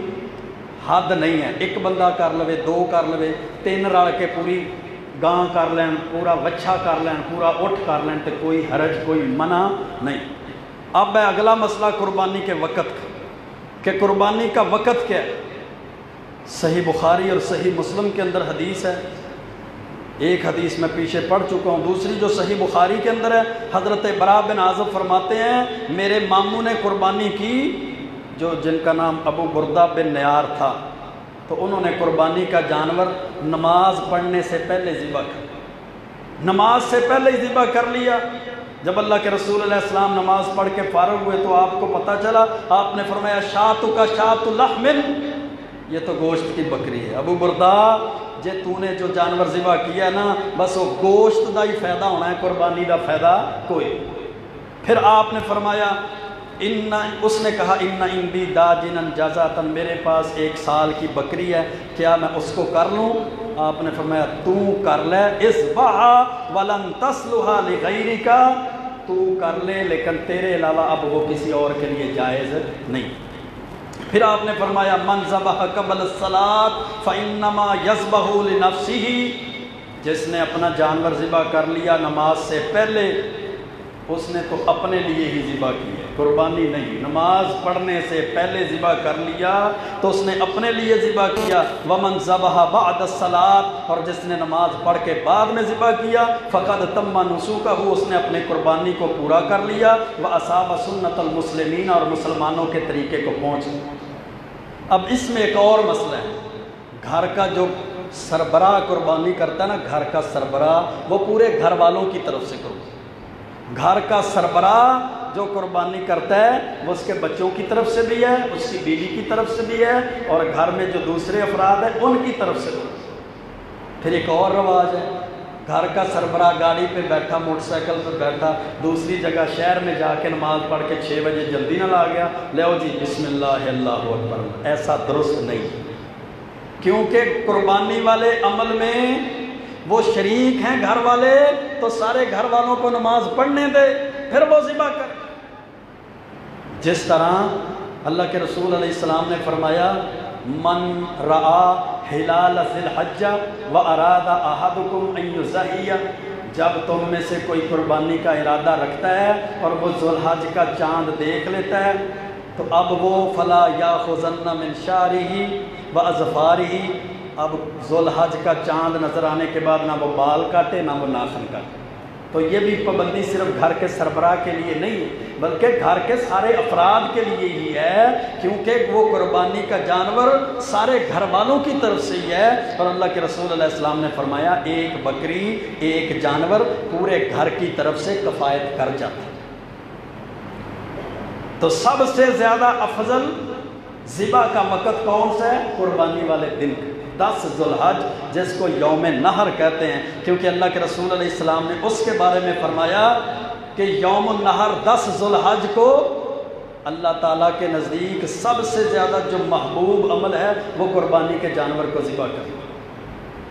حد نہیں ہے، 1 بندہ کر لوے، 2 کر لوے، 3 رل کے پوری گاں کر لین، پورا وچھا کر لین، پورا اٹھ کر لین، تو کوئی حرج، کوئی منع نہیں۔ اب ہے اگلا مسئلہ قربانی کے وقت کا، کہ قربانی کا وقت کیا ہے۔ صحیح بخاری اور صحیح مسلم کے اندر حدیث ہے، ایک حدیث میں پیچھے پڑھ چکا ہوں، دوسری جو صحیح بخاری کے اندر ہے، حضرت برا بن عازب فرماتے ہیں میرے ماموں نے قربانی کی، جو جن کا نام ابو بردہ بن نیار تھا، تو انہوں نے قربانی کا جانور نماز پڑھنے سے پہلے ذبح کر، نماز سے پہلے ہی ذبح کر لیا۔ جب اللہ کے رسول علیہ السلام نماز پڑھ کے فارغ ہوئے تو آپ کو پتہ چلا، آپ نے فرمایا شاتُ کا شاتُ لحم، یہ تو گوشت کی بکری ہے۔ ابو بردہ جے تو نے جو جانور ذبح کیا ہے نا، بس وہ گوشت دا ہی فائدہ ہونا ہے، قربانی دا فائدہ کوئی۔ پھر آپ نے فرمایا اس نے کہا ان عندی داجنن جزاتن، میرے پاس 1 سال کی بکری ہے، کیا میں اس کو کر لوں؟ آپ نے فرمایا تو کر لے، اذبحھا ولن تصلح لغیرک، تو کر لے لیکن تیرے علاوہ اب وہ کسی اور کے لیے جائز نہیں۔ پھر آپ نے فرمایا من ذبح قبل الصلاۃ فانما یذبح لنفسہ، جس نے اپنا جانور ذبح کر لیا نماز سے پہلے، اس نے تو اپنے لیے ہی ذبح کی ہے، قربانی نہیں۔ نماز پڑھنے سے پہلے ذبح کر لیا تو اس نے اپنے لیے ذبح کیا۔ ومن ذبح بعد الصلاۃ، اور جس نے نماز پڑھ کے بعد میں ذبح کیا، فقد تم نسکہ، اس نے اپنے قربانی کو پورا کر لیا۔ واصاب سنت المسلمین، اور مسلمانوں کے طریقے کو پہنچ گیا۔ اب اس میں ایک اور مسئلہ ہے، گھر کا جو سربراہ قربانی کرتا ہے نا، گھر کا سربراہ، وہ پورے گھر والوں کی طرف سے کرو۔ گھر کا سربراہ جو قربانی کرتا ہے وہ اس کے بچوں کی طرف سے بھی ہے، اس کی بیوی کی طرف سے بھی ہے، اور گھر میں جو دوسرے افراد ہیں ان کی طرف سے بھی۔ پھر ایک اور رواج ہے، گھر کا سربراہ گاڑی پہ بیٹھا، موٹر سائیکل پہ بیٹھا، دوسری جگہ شہر میں جا کے نماز پڑھ کے 6 بجے جلدی نہ لا گیا، لیو جی بسم اللہ اللہ اکبر، ایسا درست نہیں، کیونکہ قربانی والے عمل میں وہ شریک ہیں گھر والے، تو سارے گھر والوں کو نماز پڑھنے دے، پھر وہ ذبح کر۔ جس طرح اللہ کے رسول علیہ السلام نے فرمایا من رعا ہلال ذی الحجہ واراد احدکم ان یضحی، جب تم میں سے کوئی قربانی کا ارادہ رکھتا ہے اور وہ ذو الحج کا چاند دیکھ لیتا ہے، تو اب وہ فلا یاخذن من شعرہ واظفارہ، اب ذو الحج کا چاند نظر آنے کے بعد نہ وہ بال کاٹے نہ وہ ناخن کاٹے۔ تو یہ بھی پابندی صرف گھر کے سربراہ کے لیے نہیں ہے، بلکہ گھر کے سارے افراد کے لیے ہی ہے، کیونکہ وہ قربانی کا جانور سارے گھر والوں کی طرف سے ہی ہے، اور اللہ کے رسول علیہ السلام نے فرمایا 1 بکری 1 جانور پورے گھر کی طرف سے کفایت کر جاتا ہے۔ تو سب سے زیادہ افضل ذبح کا وقت کون سا ہے؟ قربانی والے دن 10 ذو الحج، جس کو یوم نحر کہتے ہیں، کیونکہ اللہ کے رسول علیہ السلام نے اس کے بارے میں فرمایا کہ یوم النحر 10 ذو الحج کو اللہ تعالیٰ کے نزدیک سب سے زیادہ جو محبوب عمل ہے وہ قربانی کے جانور کو ذبح کرنا۔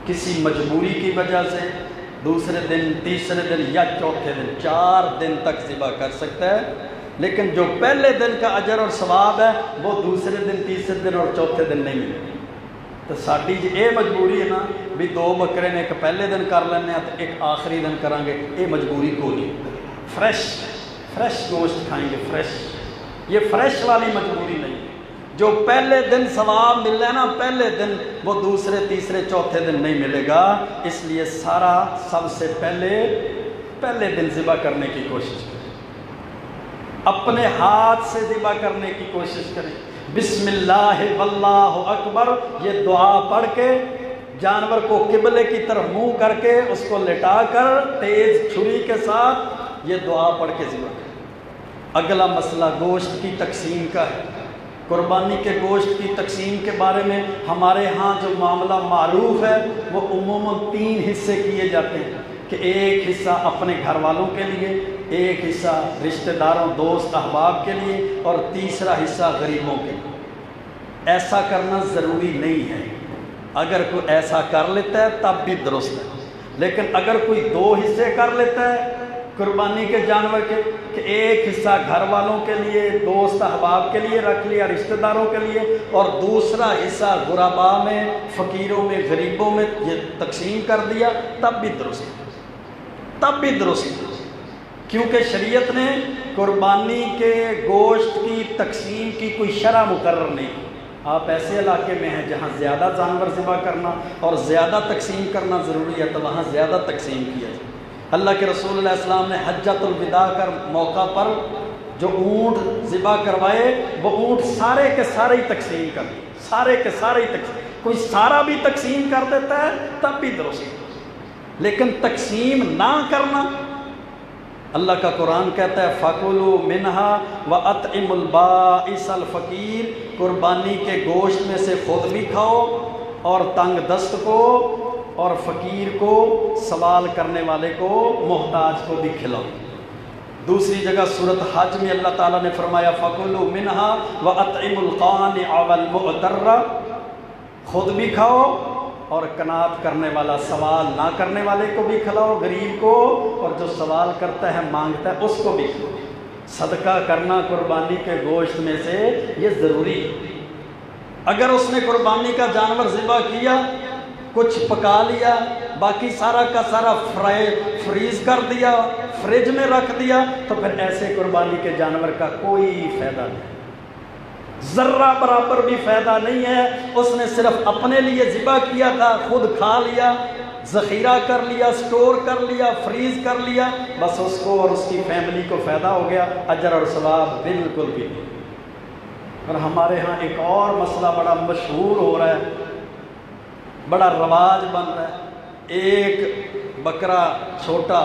کسی مجبوری کی وجہ سے دوسرے دن، تیسرے دن یا چوتھے دن، 4 دن تک ذبح کر سکتا ہے، لیکن جو پہلے دن کا اجر اور ثواب ہے وہ دوسرے دن، تیسرے دن اور چوتھے دن نہیں ملے۔ تو ساڈی جی یہ مجبوری ہے نا بھی 2 بکرے نے، ایک پہلے دن کر لینے تو ایک آخری دن کریں گے، یہ مجبوری کو نہیں۔ فریش گوشت کھائیں گے، یہ فریش والی مجبوری نہیں۔ جو پہلے دن ثواب مل رہا ہے نا پہلے دن، وہ دوسرے، تیسرے، چوتھے دن نہیں ملے گا۔ اس لیے سب سے پہلے پہلے دن ذبح کرنے کی کوشش کریں، اپنے ہاتھ سے ذبح کرنے کی کوشش کریں۔ بسم اللہ واللہ اکبر یہ دعا پڑھ کے جانور کو قبلے کی طرف منہ کر کے اس کو لٹا کر تیز چھری کے ساتھ یہ دعا پڑھ کے ذبح کریں۔ اگلا مسئلہ گوشت کی تقسیم کا ہے۔ قربانی کے گوشت کی تقسیم کے بارے میں ہمارے ہاں جو معاملہ معروف ہے وہ عموماً 3 حصے کیے جاتے ہیں کہ ایک حصہ اپنے گھر والوں کے لیے، ایک حصہ رشتہ داروں دوست احباب کے لیے، اور تیسرا حصہ غریبوں کے لیے۔ ایسا کرنا ضروری نہیں ہے، اگر کوئی ایسا کر لیتا ہے تب بھی درست ہے، لیکن اگر کوئی 2 حصے کر لیتا ہے قربانی کے جانور کے کہ ایک حصہ گھر والوں کے لیے دوست احباب کے لیے رکھ لیا، رشتہ داروں کے لیے، اور دوسرا حصہ غرباء میں فقیروں میں غریبوں میں یہ تقسیم کر دیا، تب بھی درست ہے، تب بھی درست ہے، کیونکہ شریعت نے قربانی کے گوشت کی تقسیم کی کوئی شرح مقرر نہیں کی۔ آپ ایسے علاقے میں ہیں جہاں زیادہ جانور ذبح کرنا اور زیادہ تقسیم کرنا ضروری ہے تو وہاں زیادہ تقسیم کیا جائے۔ اللہ کے رسول علیہ السلام نے حجۃ الوداع کر موقع پر جو اونٹ ذبح کروائے وہ اونٹ سارے کے سارے ہی تقسیم کر دیے، سارے کے سارے ہی تقسیم، کوئی سارا بھی تقسیم کر دیتا ہے تب بھی درست ہے، لیکن تقسیم نہ کرنا، اللہ کا قرآن کہتا ہے فَكُلُوا مِنْهَا وَأَطْعِمُوا الْبَائِسَ الْفَقِيرَ، قربانی کے گوشت میں سے خود بھی کھاؤ اور تنگ دست کو اور فقیر کو، سوال کرنے والے کو، محتاج کو بھی کھلاؤ۔ دوسری جگہ سورۃ حج میں اللہ تعالیٰ نے فرمایا فَكُلُوا مِنْهَا وَأَطْعِمُوا الْقَانِعَ وَالْمُعْتَرَّ، خود بھی کھاؤ اور قناعت کرنے والا سوال نہ کرنے والے کو بھی کھلاؤ، غریب کو، اور جو سوال کرتا ہے مانگتا ہے اس کو بھی کھلاؤ۔ صدقہ کرنا قربانی کے گوشت میں سے یہ ضروری ہے۔ اگر اس نے قربانی کا جانور ذبح کیا، کچھ پکا لیا، باقی سارا کا سارا فریز کر دیا، فریج میں رکھ دیا، تو پھر ایسے قربانی کے جانور کا کوئی فائدہ نہیں، ذرہ برابر بھی فائدہ نہیں ہے۔ اس نے صرف اپنے لیے ذبح کیا تھا، خود کھا لیا، ذخیرہ کر لیا، سٹور کر لیا، فریز کر لیا، بس اس کو اور اس کی فیملی کو فائدہ ہو گیا، اجر اور ثواب بالکل بھی نہیں۔ اور ہمارے ہاں ایک اور مسئلہ بڑا مشہور ہو رہا ہے، بڑا رواج بن رہا ہے، ایک بکرا چھوٹا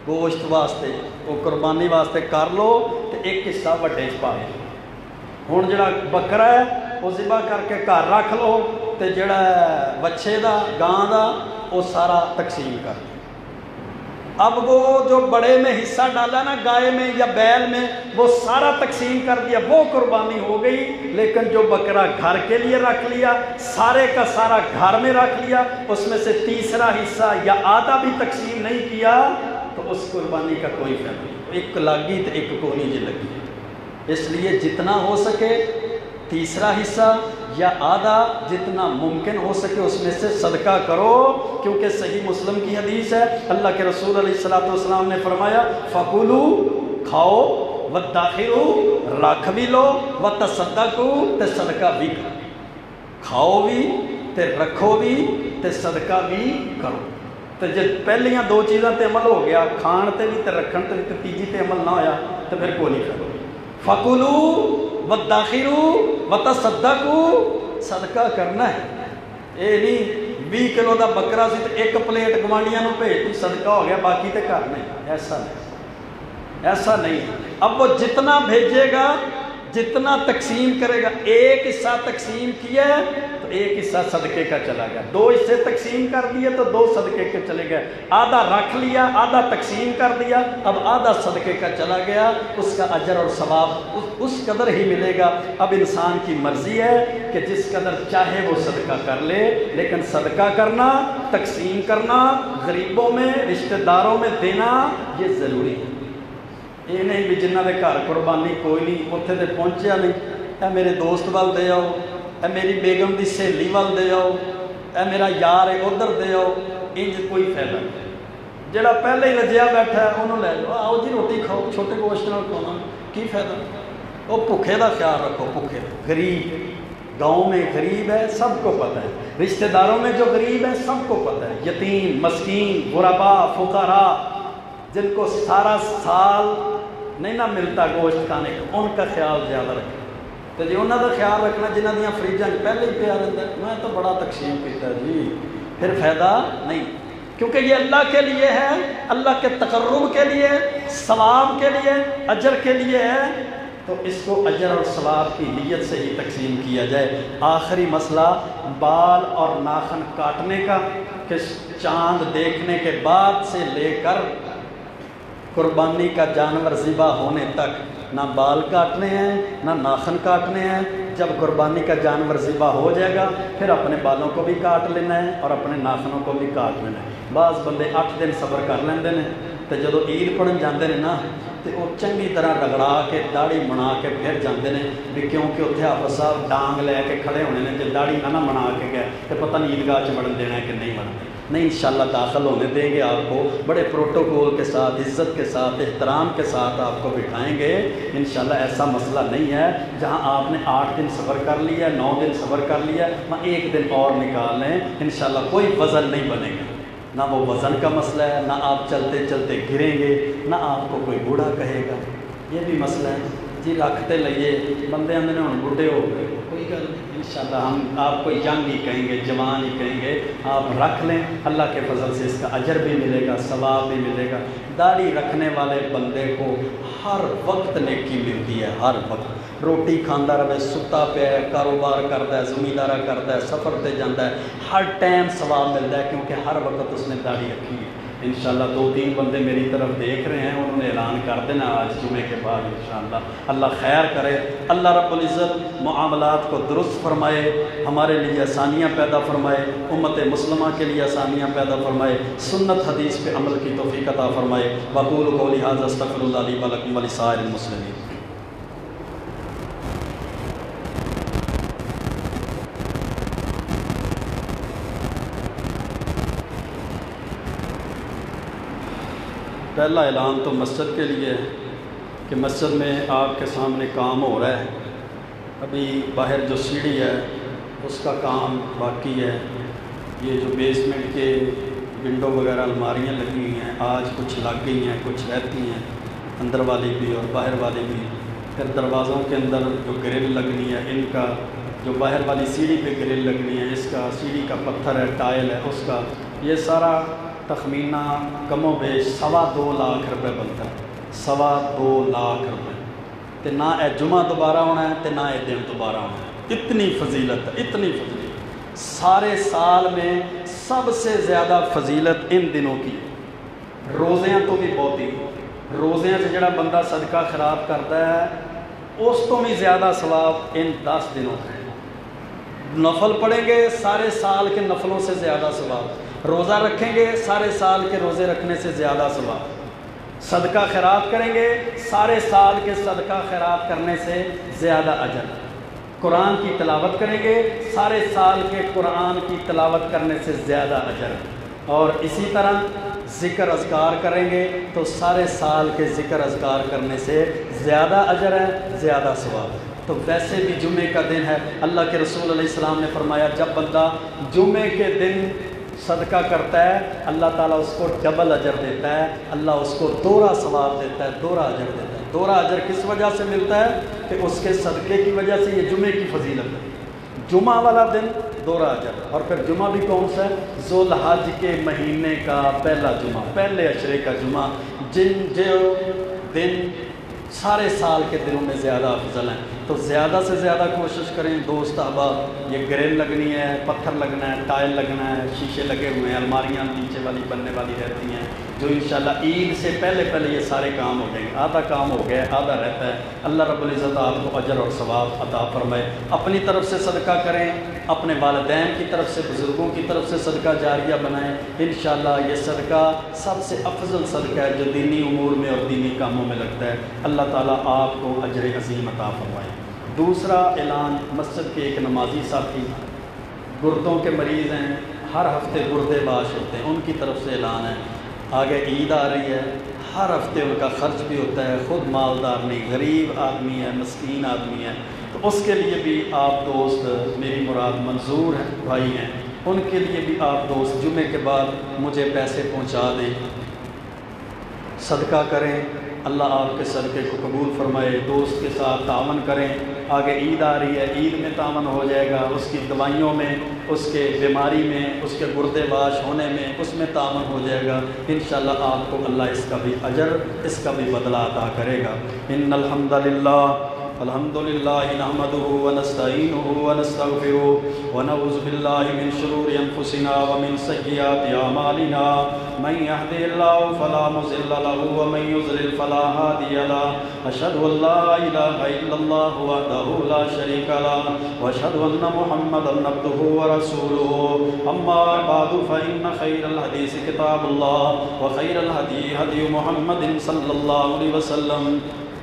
گوشت واسطے وہ قربانی واسطے کر لو تو ایک حصہ وڈے چ پا لو۔ ہن جڑا بکرا ہے وہ ذبح کر کے گھر رکھ لو تے جڑا بچے دا گاں دا وہ سارا تقسیم کر دو۔ اب وہ جو بڑے میں حصہ ڈالا نا گائے میں یا بیل میں وہ سارا تقسیم کر دیا، وہ قربانی ہو گئی، لیکن جو بکرا گھر کے لیے رکھ لیا، سارے کا سارا گھر میں رکھ لیا، اس میں سے تیسرا حصہ یا آدھا بھی تقسیم نہیں کیا تو اس قربانی کا کوئی فائدہ نہیں، ایک لگی تو ایک کو نہیں جی لگی۔ اس لیے جتنا ہو سکے تیسرا حصہ یا آدھا جتنا ممکن ہو سکے اس میں سے صدقہ کرو، کیونکہ صحیح مسلم کی حدیث ہے، اللہ کے رسول علیہ السلام نے فرمایا فَكُلُوا، کھاؤ، وَادَّخِرُوا، رکھ بھی لو، وَتَصَدَّقُوا، تے صدقہ بھی کرو، کھاؤ بھی تے رکھو بھی تے صدقہ بھی کرو۔ تو جب پہلیاں 2 چیزاں تے عمل ہو گیا، کھان تے بھی تے رکھن تے بھی، تے تیجی تے عمل نہ ہویا تو پھر کوئی نہیں کرو۔ فَكُلُوا وَادَّخِرُوا وَتَصَدَّقُوا، صدقہ کرنا ہے، یہ نہیں 20 کلو دا بکرا سی تو 1 پلیٹ گوانڈیاں نو بھیج صدقہ ہو گیا باقی تے گھر نہیں، ایسا نہیں، ایسا نہیں۔ اب وہ جتنا بھیجے گا، جتنا تقسیم کرے گا، ایک حصہ تقسیم کیا ہے تو ایک حصہ صدقے کا چلا گیا، 2 حصے تقسیم کر دیے تو 2 صدقے کے چلے گئے، آدھا رکھ لیا، آدھا تقسیم کر دیا، اب آدھا صدقے کا چلا گیا، اس کا اجر اور ثواب اس قدر ہی ملے گا۔ اب انسان کی مرضی ہے کہ جس قدر چاہے وہ صدقہ کر لے، لیکن صدقہ کرنا، تقسیم کرنا، غریبوں میں رشتہ داروں میں دینا یہ ضروری ہے۔ یہ نہیں بھی جنہ دے گھر قربانی کوئی نہیں اتنے تے پہنچیا نہیں، اے میرے دوست وال دے آؤ، اے میری بیگم دی سہیلی وال دے آؤ، اے میرا یار ہے ادھر دے آؤ، انج کوئی فائدہ نہیں۔ جڑا پہلے ہی رجیا بیٹھا ہے انہوں لے لو، آؤ جی روٹی کھاؤ، چھوٹے گوشت نال کھانا کی فائدہ۔ وہ بھوکے دا خیال رکھو، بھوکے غریب گاؤں میں غریب ہے سب کو پتہ ہے، رشتہ داروں میں جو غریب ہے سب کو پتہ ہے، یتیم، مسکین، غربا، فقراء، جن کو سارا سال نہیں نہ ملتا گوشت کھانے کا، ان کا خیال زیادہ رکھیں۔ تو جی انہوں کا خیال رکھنا جنہ دیا فریجاں پہلے ہی پیا رہتا ہے، میں تو بڑا تقسیم کیتا جی، پھر فائدہ نہیں، کیونکہ یہ اللہ کے لیے ہے، اللہ کے تقرب کے لیے، ثواب کے لیے، اجر کے لیے ہے، تو اس کو اجر اور ثواب کی نیت سے ہی تقسیم کیا جائے۔ آخری مسئلہ بال اور ناخن کاٹنے کا، کہ چاند دیکھنے کے بعد سے لے کر قربانی کا جانور ذبح ہونے تک نہ بال کاٹنے ہیں نہ ناخن کاٹنے ہیں۔ جب قربانی کا جانور ذبح ہو جائے گا پھر اپنے بالوں کو بھی کاٹ لینا ہے اور اپنے ناخنوں کو بھی کاٹ لینا ہے۔ بعض بندے 8 دن صبر کر لیندے نے، تو جدو عید پڑھن جاندے نے نا تو وہ چنگی طرح رگڑا کے داڑھی بنا کے پھر جاندے نے، بھی کیونکہ اتنے حافظ صاحب ڈانگ لے کے کھڑے ہونے نے، جب داڑھی نہ بنا کے گئے تو پتہ نہیں عیدگاہ چ بڑھن دینا ہے کہ نہیں بڑھنا۔ نہیں، انشاءاللہ داخل ہونے دیں گے آپ کو، بڑے پروٹوکول کے ساتھ، عزت کے ساتھ، احترام کے ساتھ آپ کو بٹھائیں گے۔ انشاءاللہ ایسا مسئلہ نہیں ہے جہاں آپ نے 8 دن صبر کر لیا، 9 دن صبر کر لیا، وہاں 1 دن اور نکال لیں، انشاءاللہ کوئی وزن نہیں بنے گا، نہ وہ وزن کا مسئلہ ہے، نہ آپ چلتے چلتے گریں گے، نہ آپ کو کوئی بوڑھا کہے گا، یہ بھی مسئلہ ہے جی۔ رکھتے لئیے بندے اندر ہوں بوڑھے ہو گئے، کوئی گل نہیں، انشاءاللہ ہم آپ کو ینگ ہی کہیں گے، جوان ہی کہیں گے، آپ رکھ لیں، اللہ کے فضل سے اس کا اجر بھی ملے گا، ثواب بھی ملے گا۔ داڑھی رکھنے والے بندے کو ہر وقت نیکی ملتی ہے، ہر وقت روٹی کھانا رہے، ستا پیا ہے، کاروبار کرتا ہے، زمیندارہ کرتا ہے، سفر تے جاتا ہے، ہر ٹائم ثواب ملتا ہے، کیونکہ ہر وقت اس نے داڑھی رکھی ہے۔ انشاءاللہ 2-3 بندے میری طرف دیکھ رہے ہیں، انہوں نے اعلان کر دینا آج جمعے کے بعد انشاءاللہ۔ اللہ خیر کرے، اللہ رب العزت معاملات کو درست فرمائے، ہمارے لیے آسانیاں پیدا فرمائے، امت مسلمہ کے لیے آسانیاں پیدا فرمائے، سنت حدیث پہ عمل کی توفیق عطا فرمائے۔ وقول قولی ھذا استغفر اللہ لی ولکم ولسائر المسلمین۔ پہلا اعلان تو مسجد کے لیے ہے کہ مسجد میں آپ کے سامنے کام ہو رہا ہے، ابھی باہر جو سیڑھی ہے اس کا کام باقی ہے، یہ جو بیسمنٹ کے ونڈو وغیرہ الماریاں لگی ہوئی ہیں، آج کچھ لگ گئی ہیں، کچھ رہتی ہیں، اندر والی بھی اور باہر والی بھی، پھر دروازوں کے اندر جو گرل لگنی ہے ان کا، جو باہر والی سیڑھی پہ گرل لگنی ہے اس کا، سیڑھی کا پتھر ہے، ٹائل ہے اس کا، یہ سارا تخمینہ کم و بیش 2.25 لاکھ روپے بنتا ہے، 2.25 لاکھ روپے، تو نہ اے جمعہ دوبارہ ہونا ہے تو نہ اے دن دوبارہ ہونا ہے۔ اتنی فضیلت ہے، اتنی فضیلت، سارے سال میں سب سے زیادہ فضیلت ان دنوں کی، روزیاں تو بھی بہت ہی، روزیاں سے جڑا بندہ صدقہ خیرات کرتا ہے اس تو بھی زیادہ ثواب ان 10 دنوں کا ہے۔ نفل پڑھیں گے سارے سال کے نفلوں سے زیادہ ثواب، روزہ رکھیں گے سارے سال کے روزے رکھنے سے زیادہ ثواب، صدقہ خیرات کریں گے سارے سال کے صدقہ خیرات کرنے سے زیادہ اجر، قرآن کی تلاوت کریں گے سارے سال کے قرآن کی تلاوت کرنے سے زیادہ اجر، اور اسی طرح ذکر اذکار کریں گے تو سارے سال کے ذکر اذکار کرنے سے زیادہ اجر ہے، زیادہ ثواب۔ تو ویسے بھی جمعے کا دن ہے، اللہ کے رسول علیہ السلام نے فرمایا جب بندہ جمعے کے دن صدقہ کرتا ہے اللہ تعالیٰ اس کو ڈبل اجر دیتا ہے، اللہ اس کو دوہرا ثواب دیتا ہے، دوہرا اجر دیتا ہے۔ دوہرا اجر کس وجہ سے ملتا ہے کہ اس کے صدقے کی وجہ سے، یہ جمعے کی فضیلت ہے، جمعہ والا دن دوہرا اجر، اور پھر جمعہ بھی کون سا ہے؟ ذو الحج کے مہینے کا پہلا جمعہ، پہلے عشرے کا جمعہ، جو دن سارے سال کے دنوں میں زیادہ افضل ہیں۔ تو زیادہ سے زیادہ کوشش کریں دوست احباب، یہ گرل لگنی ہے، پتھر لگنا ہے، ٹائل لگنا ہے، شیشے لگے ہوئے ہیں، الماریاں نیچے والی بننے والی رہتی ہیں، جو انشاءاللہ عید سے پہلے یہ سارے کام ہو جائیں گے۔ آدھا کام ہو گیا، آدھا رہتا ہے۔ اللہ رب العزت آپ کو اجر اور ثواب عطا فرمائے۔ اپنی طرف سے صدقہ کریں، اپنے والدین کی طرف سے، بزرگوں کی طرف سے صدقہ جاریہ بنائیں، انشاءاللہ یہ صدقہ سب سے افضل صدقہ ہے جو دینی امور میں اور دینی کاموں میں لگتا ہے۔ اللہ تعالیٰ آپ کو اجر عظیم عطا فرمائے۔ دوسرا اعلان، مسجد کے ایک نمازی ساتھی گردوں کے مریض ہیں، ہر ہفتے گردے باش ہوتے ہیں، ان کی طرف سے اعلان ہے، آگے عید آ رہی ہے، ہر ہفتے ان کا خرچ بھی ہوتا ہے، خود مالدار نہیں، غریب آدمی ہے، مسکین آدمی ہے، تو اس کے لیے بھی آپ دوست، میری مراد منظور ہیں بھائی ہیں، ان کے لیے بھی آپ دوست جمعے کے بعد مجھے پیسے پہنچا دیں۔ صدقہ کریں، اللہ آپ کے صدقے کو قبول فرمائے، دوست کے ساتھ تعاون کریں، آگے عید آ رہی ہے، عید میں تعاون ہو جائے گا، اس کی دوائیوں میں، اس کے بیماری میں، اس کے گردے واش ہونے میں، اس میں تعاون ہو جائے گا، انشاءاللہ آپ کو اللہ اس کا بھی اجر، اس کا بھی بدلہ عطا کرے گا۔ ان الحمد للہ نحمده ونستعینه ونستغفره ونعوذ باللہ من شرور انفسنا ومن سیئات اعمالنا من يهده الله فلا مضل له ومن يضلل فلا هادي له اشهد ان لا اله الا الله وحده لا شريك له واشهد ان محمدا عبده ورسوله اما بعد فان خير الحديث كتاب الله وخير الهدي هدي محمد صلى الله عليه وسلم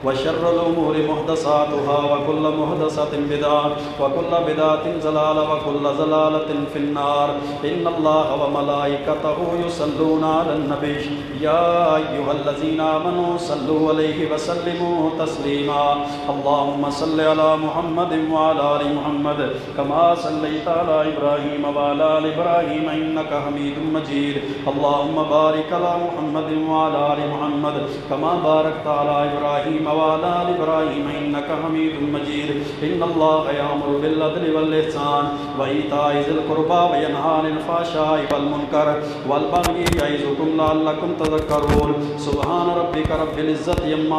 وشر الأمور محدثاتها وكل محدثة بدعة وكل بدعة ضلالة وكل ضلالة في النار إن الله وملائكته يصلون على النبي يا أيها الذين آمنوا صلوا عليه وسلموا تسليما اللهم صل على محمد وعلى آل محمد كما صليت على إبراهيم وعلى آل إبراهيم إنك حميد مجيد اللهم بارك على محمد وعلى آل محمد كما باركت على إبراهيم وعلى آل إبراهيم إنك حميد مجيد إن الله يأمر بالعدل والإحسان وإيتاء ذي القربى وينهى عن الفحشاء والمنكر والبغي يعظكم لعلكم تذكرون سبحان ربك رب العزة عما